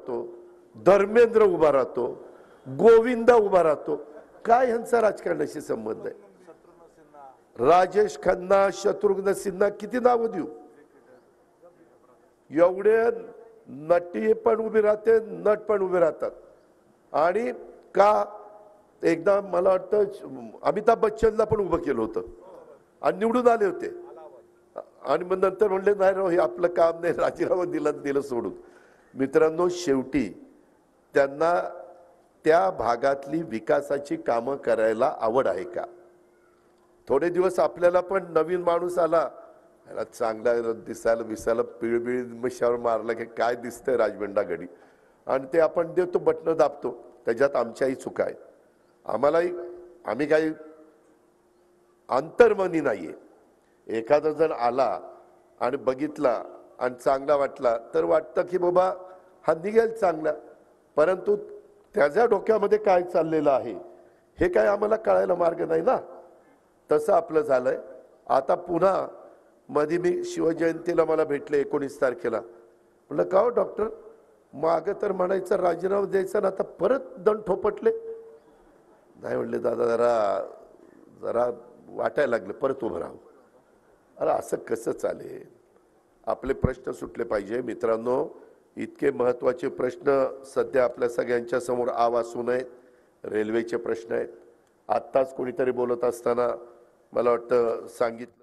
राहतो, धर्मेंद्र उभा राहतो, गोविंदा उभा राहतो. काय ह्यांचा राजकारणाशी संबंध आहे? राजेश खन्ना, शत्रुघ्न सिन्हा, किती नाव देऊ? एवढे नटी पण उभे राहते, नट पण उभे राहतात. आणि का एकदा मला वाटतं अमिताभ बच्चनला पण उभं केलं होतं आणि निवडून आले होते. आणि मग नंतर म्हणले नाही राव, हे आपलं काम नाही, राजीनामा दिलं सोडून. मित्रांनो, शेवटी त्यांना त्या भागातली विकासाची कामं करायला आवड आहे का? थोडे दिवस आपल्याला पण नवीन माणूस आला, याला चांगला दिसायला पिळबिळ मिशावर मारला की काय दिसतंय राजबंडा घडी, आणि ते आपण देतो, बटणं दाबतो. त्याच्यात आमच्याही चुका आहेत. आम्ही काही अंतर्मनी नाहीये. एखादा जण आला आणि बघितला आणि चांगला वाटला तर वाटतं की बाबा हा निघेल चांगला, परंतु त्याच्या डोक्यामध्ये काय चाललेलं आहे हे काय आम्हाला कळायला मार्ग नाही ना. तसं आपलं झालंय. आता पुन्हा मध्ये मी शिवजयंतीला मला भेटले 19 तारखेला. म्हणलं का हो डॉक्टर, मागं तर म्हणायचं राजीनामा द्यायचा ना, आता परत दंड ठोपटले. नाही म्हणले दादा, जरा वाटायला लागले, परत उभं राहू. अरे असं कसं चालेल? आपले प्रश्न सुटले पाहिजे. मित्रांनो, इतके महत्त्वाचे प्रश्न सध्या आपल्या सगळ्यांच्या समोर आवासून आहेत. रेल्वेचे प्रश्न आहेत. आत्ताच कोणीतरी बोलत असताना मला वाटतं सांगितलं